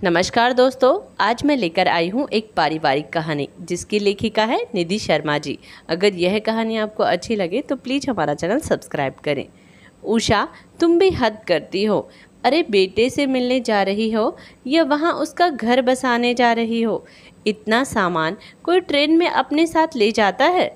नमस्कार दोस्तों, आज मैं लेकर आई हूँ एक पारिवारिक कहानी जिसकी लेखिका है निधि शर्मा जी। अगर यह कहानी आपको अच्छी लगे तो प्लीज़ हमारा चैनल सब्सक्राइब करें। उषा, तुम भी हद करती हो। अरे बेटे से मिलने जा रही हो या वहाँ उसका घर बसाने जा रही हो? इतना सामान कोई ट्रेन में अपने साथ ले जाता है?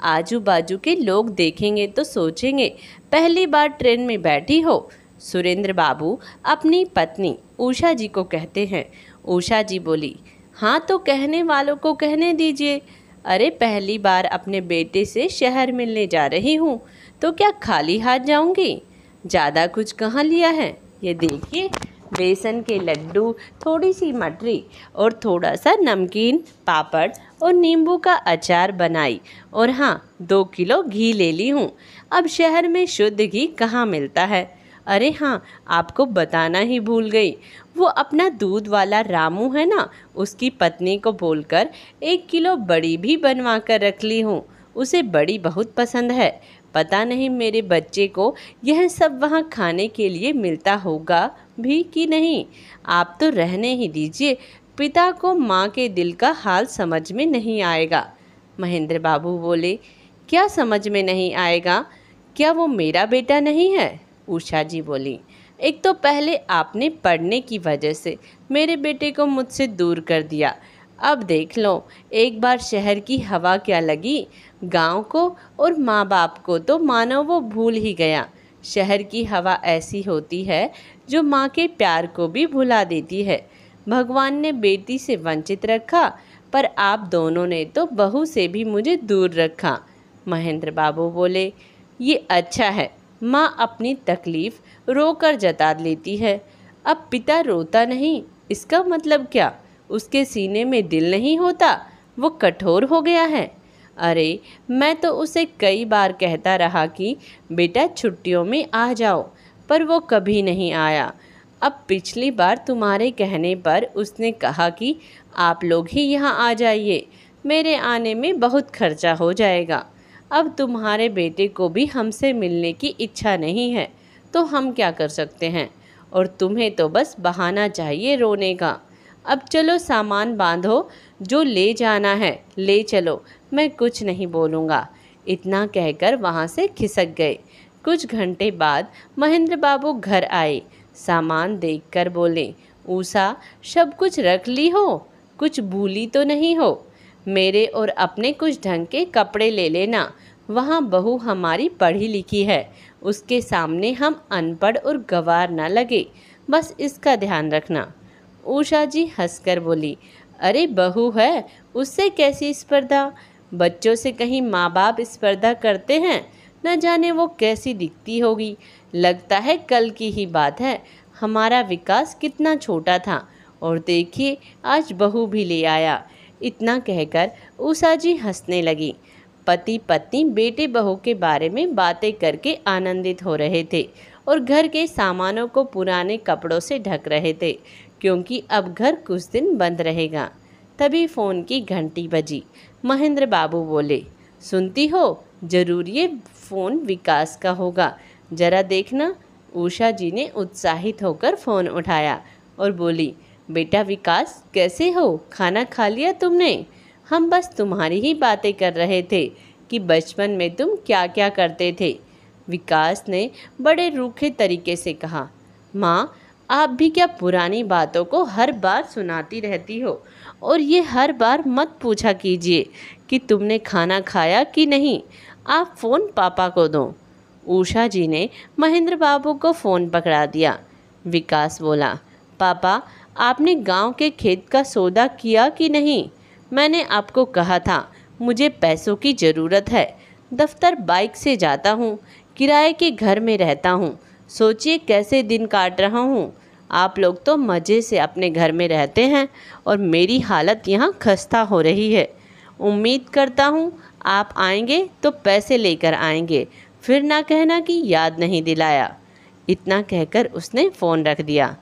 आजू बाजू के लोग देखेंगे तो सोचेंगे पहली बार ट्रेन में बैठी हो। सुरेंद्र बाबू अपनी पत्नी उषा जी को कहते हैं। उषा जी बोली, हाँ तो कहने वालों को कहने दीजिए। अरे पहली बार अपने बेटे से शहर मिलने जा रही हूँ तो क्या खाली हाथ जाऊँगी? ज़्यादा कुछ कहाँ लिया है, ये देखिए, बेसन के लड्डू, थोड़ी सी मटरी और थोड़ा सा नमकीन, पापड़ और नींबू का अचार बनाई। और हाँ, 2 किलो घी ले ली हूँ। अब शहर में शुद्ध घी कहाँ मिलता है? अरे हाँ, आपको बताना ही भूल गई, वो अपना दूध वाला रामू है ना, उसकी पत्नी को बोलकर 1 किलो बड़ी भी बनवा कर रख ली हूँ। उसे बड़ी बहुत पसंद है। पता नहीं मेरे बच्चे को यह सब वहाँ खाने के लिए मिलता होगा भी कि नहीं। आप तो रहने ही दीजिए, पिता को माँ के दिल का हाल समझ में नहीं आएगा। महेंद्र बाबू बोले, क्या समझ में नहीं आएगा? क्या वो मेरा बेटा नहीं है? उषा जी बोली, एक तो पहले आपने पढ़ने की वजह से मेरे बेटे को मुझसे दूर कर दिया। अब देख लो, एक बार शहर की हवा क्या लगी, गांव को और माँ बाप को तो मानो वो भूल ही गया। शहर की हवा ऐसी होती है जो माँ के प्यार को भी भुला देती है। भगवान ने बेटी से वंचित रखा, पर आप दोनों ने तो बहू से भी मुझे दूर रखा। महेंद्र बाबू बोले, ये अच्छा है, माँ अपनी तकलीफ़ रोकर जता लेती है। अब पिता रोता नहीं, इसका मतलब क्या? उसके सीने में दिल नहीं होता, वो कठोर हो गया है? अरे मैं तो उसे कई बार कहता रहा कि बेटा छुट्टियों में आ जाओ, पर वो कभी नहीं आया। अब पिछली बार तुम्हारे कहने पर उसने कहा कि आप लोग ही यहाँ आ जाइए, मेरे आने में बहुत खर्चा हो जाएगा। अब तुम्हारे बेटे को भी हमसे मिलने की इच्छा नहीं है, तो हम क्या कर सकते हैं? और तुम्हें तो बस बहाना चाहिए रोने का। अब चलो सामान बांधो, जो ले जाना है ले चलो, मैं कुछ नहीं बोलूँगा। इतना कहकर वहाँ से खिसक गए। कुछ घंटे बाद महेंद्र बाबू घर आए। सामान देखकर बोले, उषा, सब कुछ रख ली हो? कुछ भूली तो नहीं हो? मेरे और अपने कुछ ढंग के कपड़े ले लेना। वहाँ बहू हमारी पढ़ी लिखी है, उसके सामने हम अनपढ़ और गंवार ना लगे, बस इसका ध्यान रखना। उषा जी हंसकर बोली, अरे बहू है, उससे कैसी स्पर्धा? बच्चों से कहीं माँ बाप स्पर्धा करते हैं? न जाने वो कैसी दिखती होगी। लगता है कल की ही बात है, हमारा विकास कितना छोटा था, और देखिए आज बहू भी ले आया। इतना कहकर उषा जी हंसने लगी। पति पत्नी बेटे बहू के बारे में बातें करके आनंदित हो रहे थे और घर के सामानों को पुराने कपड़ों से ढक रहे थे, क्योंकि अब घर कुछ दिन बंद रहेगा। तभी फ़ोन की घंटी बजी। महेंद्र बाबू बोले, सुनती हो? जरूर ये फ़ोन विकास का होगा, जरा देखना। उषा जी ने उत्साहित होकर फ़ोन उठाया और बोली, बेटा विकास, कैसे हो? खाना खा लिया तुमने? हम बस तुम्हारी ही बातें कर रहे थे कि बचपन में तुम क्या क्या करते थे। विकास ने बड़े रूखे तरीके से कहा, माँ, आप भी क्या पुरानी बातों को हर बार सुनाती रहती हो? और ये हर बार मत पूछा कीजिए कि तुमने खाना खाया कि नहीं। आप फ़ोन पापा को दो। उषा जी ने महेंद्र बाबू को फ़ोन पकड़ा दिया। विकास बोला, पापा, आपने गांव के खेत का सौदा किया कि नहीं? मैंने आपको कहा था मुझे पैसों की ज़रूरत है। दफ्तर बाइक से जाता हूँ, किराए के घर में रहता हूँ। सोचिए कैसे दिन काट रहा हूँ। आप लोग तो मज़े से अपने घर में रहते हैं और मेरी हालत यहाँ खस्ता हो रही है। उम्मीद करता हूँ आप आएंगे तो पैसे लेकर आएंगे, फिर ना कहना कि याद नहीं दिलाया। इतना कहकर उसने फ़ोन रख दिया।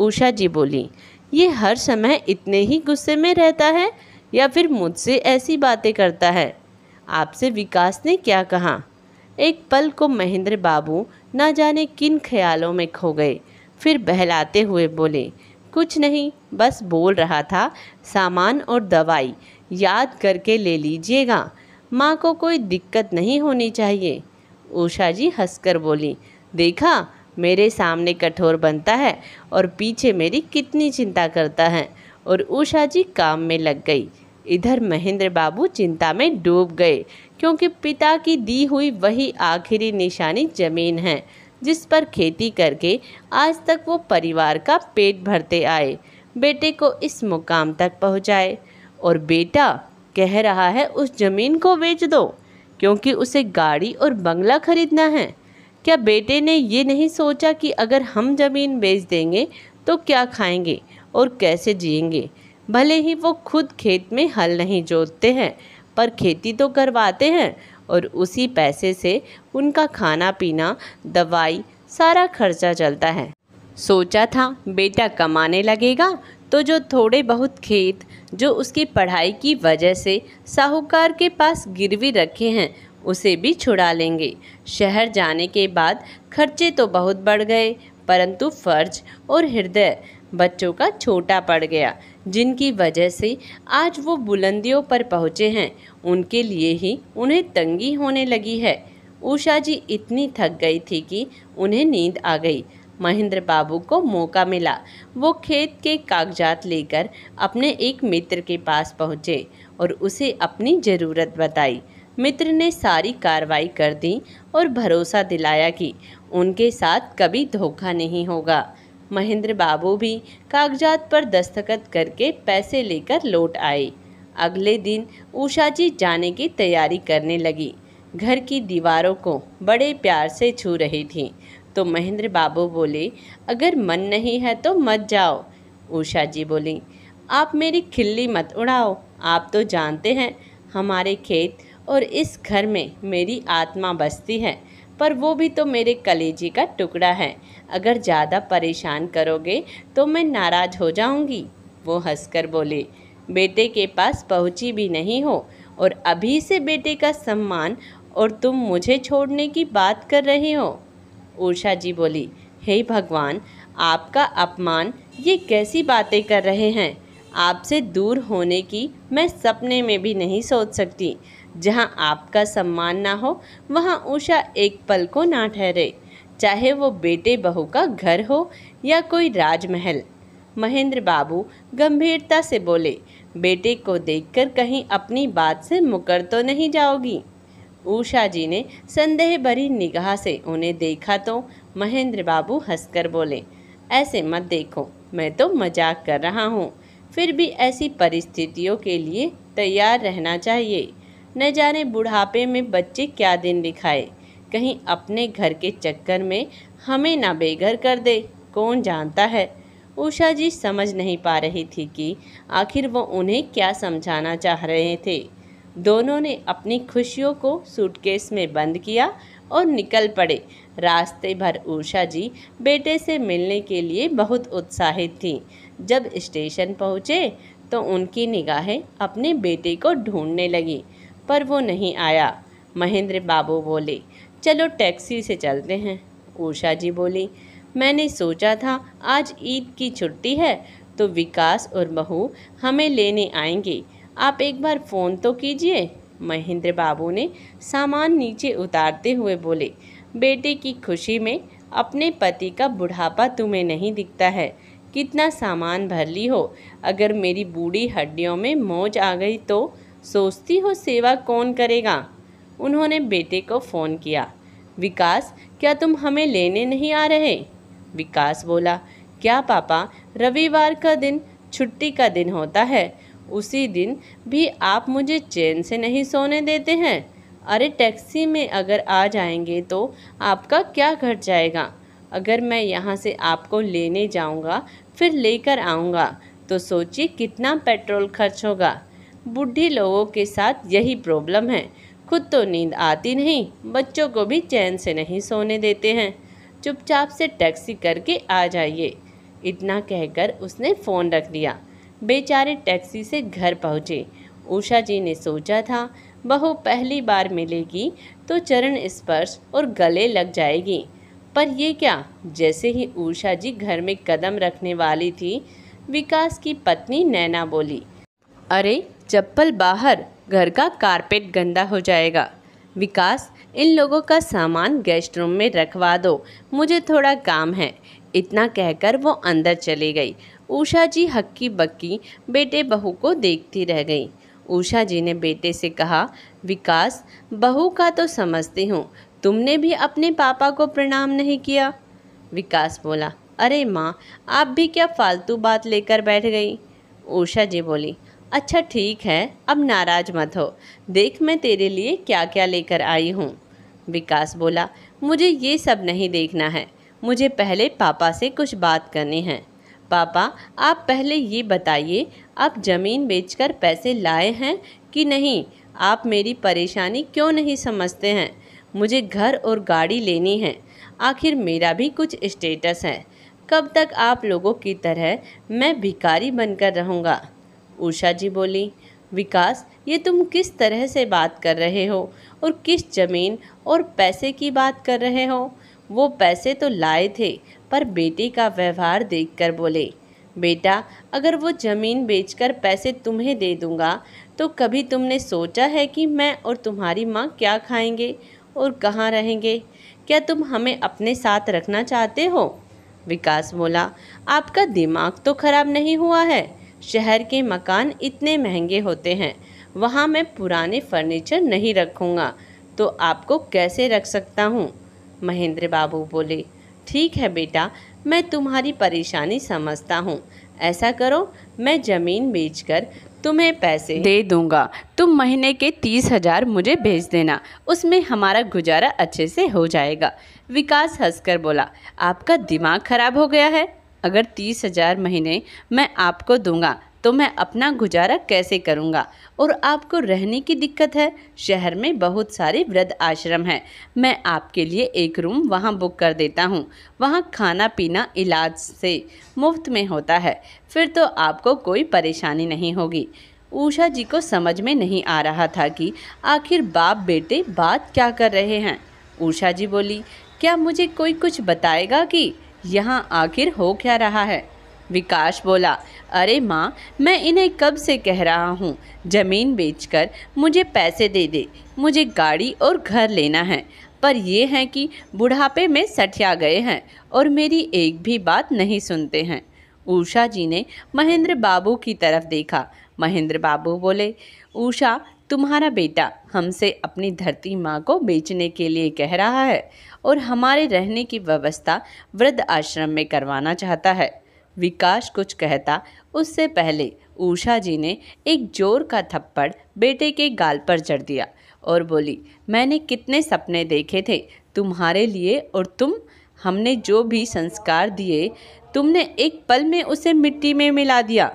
उषा जी बोली, ये हर समय इतने ही गुस्से में रहता है या फिर मुझसे ऐसी बातें करता है? आपसे विकास ने क्या कहा? एक पल को महेंद्र बाबू ना जाने किन ख्यालों में खो गए, फिर बहलाते हुए बोले, कुछ नहीं, बस बोल रहा था सामान और दवाई याद करके ले लीजिएगा, माँ को कोई दिक्कत नहीं होनी चाहिए। उषा जी हंसकर बोली, देखा मेरे सामने कठोर बनता है और पीछे मेरी कितनी चिंता करता है। और उषा जी काम में लग गई। इधर महेंद्र बाबू चिंता में डूब गए, क्योंकि पिता की दी हुई वही आखिरी निशानी जमीन है जिस पर खेती करके आज तक वो परिवार का पेट भरते आए, बेटे को इस मुकाम तक पहुँचाए। और बेटा कह रहा है उस जमीन को बेच दो, क्योंकि उसे गाड़ी और बंगला खरीदना है। क्या बेटे ने ये नहीं सोचा कि अगर हम ज़मीन बेच देंगे तो क्या खाएंगे और कैसे जिएंगे? भले ही वो खुद खेत में हल नहीं जोतते हैं, पर खेती तो करवाते हैं और उसी पैसे से उनका खाना पीना, दवाई, सारा खर्चा चलता है। सोचा था बेटा कमाने लगेगा तो जो थोड़े बहुत खेत जो उसकी पढ़ाई की वजह से साहूकार के पास गिरवी रखे हैं उसे भी छुड़ा लेंगे। शहर जाने के बाद खर्चे तो बहुत बढ़ गए, परंतु फर्ज और हृदय बच्चों का छोटा पड़ गया, जिनकी वजह से आज वो बुलंदियों पर पहुँचे हैं। उनके लिए ही उन्हें तंगी होने लगी है। उषा जी इतनी थक गई थी कि उन्हें नींद आ गई। महेंद्र बाबू को मौका मिला। वो खेत के कागजात लेकर अपने एक मित्र के पास पहुँचे और उसे अपनी ज़रूरत बताई। मित्र ने सारी कार्रवाई कर दी और भरोसा दिलाया कि उनके साथ कभी धोखा नहीं होगा। महेंद्र बाबू भी कागजात पर दस्तखत करके पैसे लेकर लौट आए। अगले दिन उषा जी जाने की तैयारी करने लगी। घर की दीवारों को बड़े प्यार से छू रही थी, तो महेंद्र बाबू बोले, अगर मन नहीं है तो मत जाओ। उषा जी बोली, आप मेरी खिल्ली मत उड़ाओ। आप तो जानते हैं हमारे खेत और इस घर में मेरी आत्मा बसती है, पर वो भी तो मेरे कलेजे का टुकड़ा है। अगर ज़्यादा परेशान करोगे तो मैं नाराज़ हो जाऊंगी। वो हंसकर बोले, बेटे के पास पहुंची भी नहीं हो और अभी से बेटे का सम्मान और तुम मुझे छोड़ने की बात कर रही हो। उषा जी बोली, हे भगवान, आपका अपमान, ये कैसी बातें कर रहे हैं? आपसे दूर होने की मैं सपने में भी नहीं सोच सकती। जहाँ आपका सम्मान ना हो वहाँ उषा एक पल को ना ठहरे, चाहे वो बेटे बहू का घर हो या कोई राजमहल। महेंद्र बाबू गंभीरता से बोले, बेटे को देखकर कहीं अपनी बात से मुकर तो नहीं जाओगी? उषा जी ने संदेह भरी निगाह से उन्हें देखा तो महेंद्र बाबू हंसकर बोले, ऐसे मत देखो, मैं तो मजाक कर रहा हूँ। फिर भी ऐसी परिस्थितियों के लिए तैयार रहना चाहिए। न जाने बुढ़ापे में बच्चे क्या दिन दिखाए, कहीं अपने घर के चक्कर में हमें ना बेघर कर दे, कौन जानता है। उषा जी समझ नहीं पा रही थी कि आखिर वो उन्हें क्या समझाना चाह रहे थे। दोनों ने अपनी खुशियों को सूटकेस में बंद किया और निकल पड़े। रास्ते भर उषा जी बेटे से मिलने के लिए बहुत उत्साहित थी। जब स्टेशन पहुँचे तो उनकी निगाहें अपने बेटे को ढूंढने लगी, पर वो नहीं आया। महेंद्र बाबू बोले, चलो टैक्सी से चलते हैं। उषा जी बोली, मैंने सोचा था आज ईद की छुट्टी है तो विकास और बहू हमें लेने आएंगे, आप एक बार फ़ोन तो कीजिए। महेंद्र बाबू ने सामान नीचे उतारते हुए बोले, बेटे की खुशी में अपने पति का बुढ़ापा तुम्हें नहीं दिखता है? कितना सामान भर ली हो, अगर मेरी बूढ़ी हड्डियों में मौज आ गई तो सोचती हो सेवा कौन करेगा? उन्होंने बेटे को फ़ोन किया, विकास क्या तुम हमें लेने नहीं आ रहे? विकास बोला, क्या पापा, रविवार का दिन छुट्टी का दिन होता है, उसी दिन भी आप मुझे चैन से नहीं सोने देते हैं। अरे टैक्सी में अगर आ जाएंगे तो आपका क्या घट जाएगा? अगर मैं यहाँ से आपको लेने जाऊँगा फिर लेकर आऊँगा तो सोचिए कितना पेट्रोल खर्च होगा। बूढ़े लोगों के साथ यही प्रॉब्लम है, खुद तो नींद आती नहीं, बच्चों को भी चैन से नहीं सोने देते हैं। चुपचाप से टैक्सी करके आ जाइए। इतना कहकर उसने फ़ोन रख दिया। बेचारे टैक्सी से घर पहुँचे। उषा जी ने सोचा था बहू पहली बार मिलेगी तो चरण स्पर्श और गले लग जाएगी, पर ये क्या, जैसे ही उषा जी घर में कदम रखने वाली थी विकास की पत्नी नैना बोली, अरे चप्पल बाहर, घर का कारपेट गंदा हो जाएगा। विकास, इन लोगों का सामान गेस्ट रूम में रखवा दो, मुझे थोड़ा काम है। इतना कहकर वो अंदर चली गई। उषा जी हक्की बक्की बेटे बहू को देखती रह गई। उषा जी ने बेटे से कहा, विकास, बहू का तो समझती हूँ, तुमने भी अपने पापा को प्रणाम नहीं किया। विकास बोला, अरे माँ, आप भी क्या फालतू बात लेकर बैठ गई। उषा जी बोली, अच्छा ठीक है, अब नाराज मत हो, देख मैं तेरे लिए क्या क्या लेकर आई हूँ। विकास बोला, मुझे ये सब नहीं देखना है, मुझे पहले पापा से कुछ बात करनी है। पापा, आप पहले ये बताइए, आप ज़मीन बेचकर पैसे लाए हैं कि नहीं? आप मेरी परेशानी क्यों नहीं समझते हैं? मुझे घर और गाड़ी लेनी है, आखिर मेरा भी कुछ स्टेटस है। कब तक आप लोगों की तरह मैं भिखारी बनकर रहूँगा? उषा जी बोली, विकास, ये तुम किस तरह से बात कर रहे हो और किस ज़मीन और पैसे की बात कर रहे हो? वो पैसे तो लाए थे, पर बेटे का व्यवहार देखकर बोले, बेटा, अगर वो ज़मीन बेचकर पैसे तुम्हें दे दूँगा तो कभी तुमने सोचा है कि मैं और तुम्हारी माँ क्या खाएंगे और कहाँ रहेंगे? क्या तुम हमें अपने साथ रखना चाहते हो? विकास बोला, आपका दिमाग तो खराब नहीं हुआ है? शहर के मकान इतने महंगे होते हैं, वहाँ मैं पुराने फर्नीचर नहीं रखूँगा तो आपको कैसे रख सकता हूँ? महेंद्र बाबू बोले, ठीक है बेटा, मैं तुम्हारी परेशानी समझता हूँ। ऐसा करो, मैं ज़मीन बेचकर तुम्हें पैसे दे दूँगा, तुम महीने के 30,000 मुझे भेज देना, उसमें हमारा गुजारा अच्छे से हो जाएगा। विकास हंसकर बोला, आपका दिमाग खराब हो गया है? अगर 30,000 महीने मैं आपको दूंगा तो मैं अपना गुजारा कैसे करूंगा? और आपको रहने की दिक्कत है, शहर में बहुत सारे वृद्ध आश्रम हैं, मैं आपके लिए एक रूम वहां बुक कर देता हूं। वहां खाना पीना इलाज से मुफ्त में होता है, फिर तो आपको कोई परेशानी नहीं होगी। उषा जी को समझ में नहीं आ रहा था कि आखिर बाप बेटे बात क्या कर रहे हैं। उषा जी बोली, क्या मुझे कोई कुछ बताएगा कि यहाँ आखिर हो क्या रहा है? विकास बोला, अरे माँ, मैं इन्हें कब से कह रहा हूँ, ज़मीन बेचकर मुझे पैसे दे दे, मुझे गाड़ी और घर लेना है, पर ये हैं कि बुढ़ापे में सठिया गए हैं और मेरी एक भी बात नहीं सुनते हैं। उषा जी ने महेंद्र बाबू की तरफ देखा। महेंद्र बाबू बोले, उषा, तुम्हारा बेटा हमसे अपनी धरती माँ को बेचने के लिए कह रहा है और हमारे रहने की व्यवस्था वृद्ध आश्रम में करवाना चाहता है। विकास कुछ कहता उससे पहले उषा जी ने एक जोर का थप्पड़ बेटे के गाल पर जड़ दिया और बोली, मैंने कितने सपने देखे थे तुम्हारे लिए और तुम, हमने जो भी संस्कार दिए तुमने एक पल में उसे मिट्टी में मिला दिया।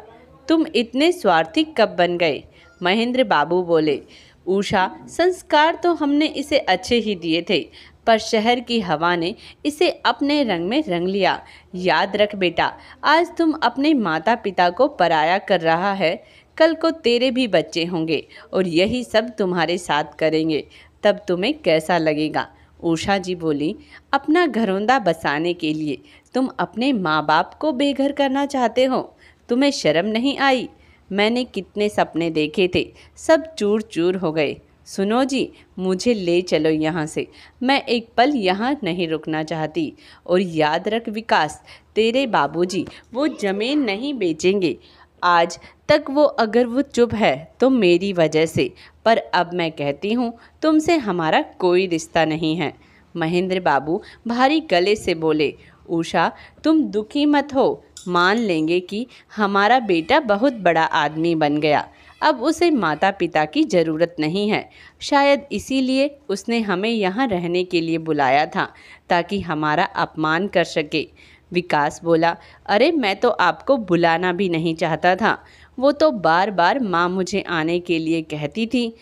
तुम इतने स्वार्थी कब बन गए? महेंद्र बाबू बोले, उषा, संस्कार तो हमने इसे अच्छे ही दिए थे, पर शहर की हवा ने इसे अपने रंग में रंग लिया। याद रख बेटा, आज तुम अपने माता पिता को पराया कर रहा है, कल को तेरे भी बच्चे होंगे और यही सब तुम्हारे साथ करेंगे, तब तुम्हें कैसा लगेगा? उषा जी बोली, अपना घरौंदा बसाने के लिए तुम अपने माँ बाप को बेघर करना चाहते हो? तुम्हें शर्म नहीं आई? मैंने कितने सपने देखे थे, सब चूर चूर हो गए। सुनो जी, मुझे ले चलो यहाँ से, मैं एक पल यहाँ नहीं रुकना चाहती। और याद रख विकास, तेरे बाबूजी वो ज़मीन नहीं बेचेंगे। आज तक वो अगर वो चुप है तो मेरी वजह से, पर अब मैं कहती हूँ तुमसे हमारा कोई रिश्ता नहीं है। महेंद्र बाबू भारी गले से बोले, उषा, तुम दुखी मत हो, मान लेंगे कि हमारा बेटा बहुत बड़ा आदमी बन गया, अब उसे माता पिता की ज़रूरत नहीं है। शायद इसीलिए उसने हमें यहाँ रहने के लिए बुलाया था, ताकि हमारा अपमान कर सके। विकास बोला, अरे मैं तो आपको बुलाना भी नहीं चाहता था, वो तो बार बार माँ मुझे आने के लिए कहती थी,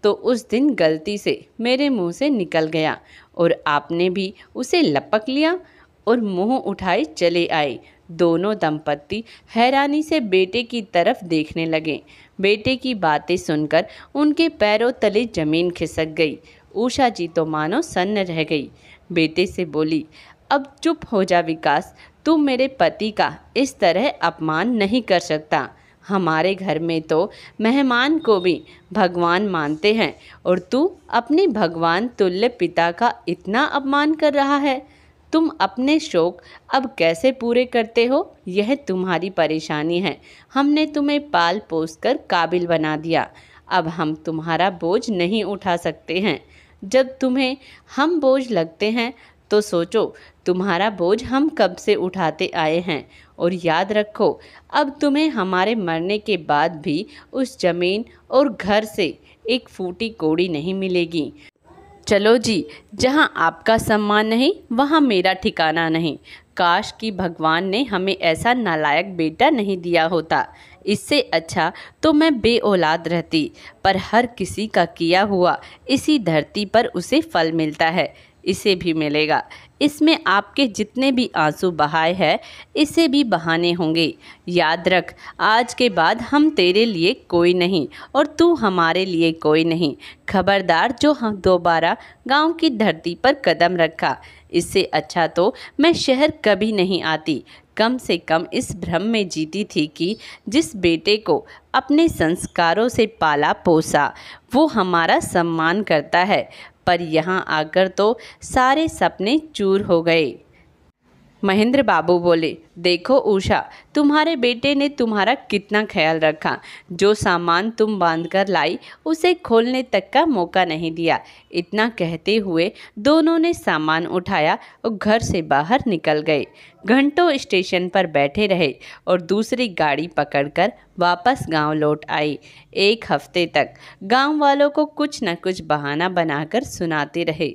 तो उस दिन गलती से मेरे मुंह से निकल गया और आपने भी उसे लपक लिया और मुंह उठाए चले आए। दोनों दंपत्ति हैरानी से बेटे की तरफ देखने लगे। बेटे की बातें सुनकर उनके पैरों तले जमीन खिसक गई। उषा जी तो मानो सन्न रह गई। बेटे से बोली, अब चुप हो जा विकास, तुम मेरे पति का इस तरह अपमान नहीं कर सकता। हमारे घर में तो मेहमान को भी भगवान मानते हैं और तू अपने भगवान तुल्य पिता का इतना अपमान कर रहा है। तुम अपने शौक अब कैसे पूरे करते हो, यह तुम्हारी परेशानी है। हमने तुम्हें पाल पोस कर काबिल बना दिया, अब हम तुम्हारा बोझ नहीं उठा सकते हैं। जब तुम्हें हम बोझ लगते हैं तो सोचो तुम्हारा बोझ हम कब से उठाते आए हैं। और याद रखो, अब तुम्हें हमारे मरने के बाद भी उस ज़मीन और घर से एक फूटी कौड़ी नहीं मिलेगी। चलो जी, जहाँ आपका सम्मान नहीं वहाँ मेरा ठिकाना नहीं। काश कि भगवान ने हमें ऐसा नालायक बेटा नहीं दिया होता। इससे अच्छा तो मैं बेऔलाद रहती। पर हर किसी का किया हुआ इसी धरती पर उसे फल मिलता है, इसे भी मिलेगा। इसमें आपके जितने भी आंसू बहाए हैं इसे भी बहाने होंगे। याद रख, आज के बाद हम तेरे लिए कोई नहीं और तू हमारे लिए कोई नहीं। खबरदार जो हम दोबारा गांव की धरती पर कदम रखा। इससे अच्छा तो मैं शहर कभी नहीं आती। कम से कम इस भ्रम में जीती थी कि जिस बेटे को अपने संस्कारों से पाला पोसा वो हमारा सम्मान करता है। पर यहाँ आकर तो सारे सपने चूर हो गए। महेंद्र बाबू बोले, देखो उषा, तुम्हारे बेटे ने तुम्हारा कितना ख्याल रखा। जो सामान तुम बांधकर लाई उसे खोलने तक का मौका नहीं दिया। इतना कहते हुए दोनों ने सामान उठाया और घर से बाहर निकल गए। घंटों स्टेशन पर बैठे रहे और दूसरी गाड़ी पकड़कर वापस गांव लौट आई। एक हफ्ते तक गांव वालों को कुछ न कुछ बहाना बनाकर सुनाते रहे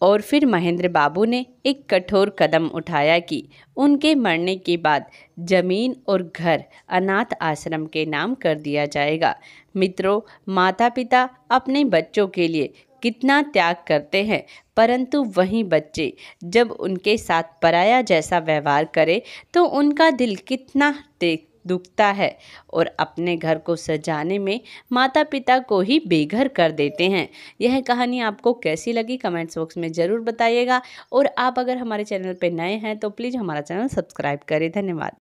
और फिर महेंद्र बाबू ने एक कठोर कदम उठाया कि उनके मरने के बाद जमीन और घर अनाथ आश्रम के नाम कर दिया जाएगा। मित्रों, माता पिता अपने बच्चों के लिए कितना त्याग करते हैं, परंतु वही बच्चे जब उनके साथ पराया जैसा व्यवहार करे तो उनका दिल कितना दुखता है और अपने घर को सजाने में माता पिता को ही बेघर कर देते हैं। यह कहानी आपको कैसी लगी कमेंट्स बॉक्स में ज़रूर बताइएगा और आप अगर हमारे चैनल पर नए हैं तो प्लीज़ हमारा चैनल सब्सक्राइब करें। धन्यवाद।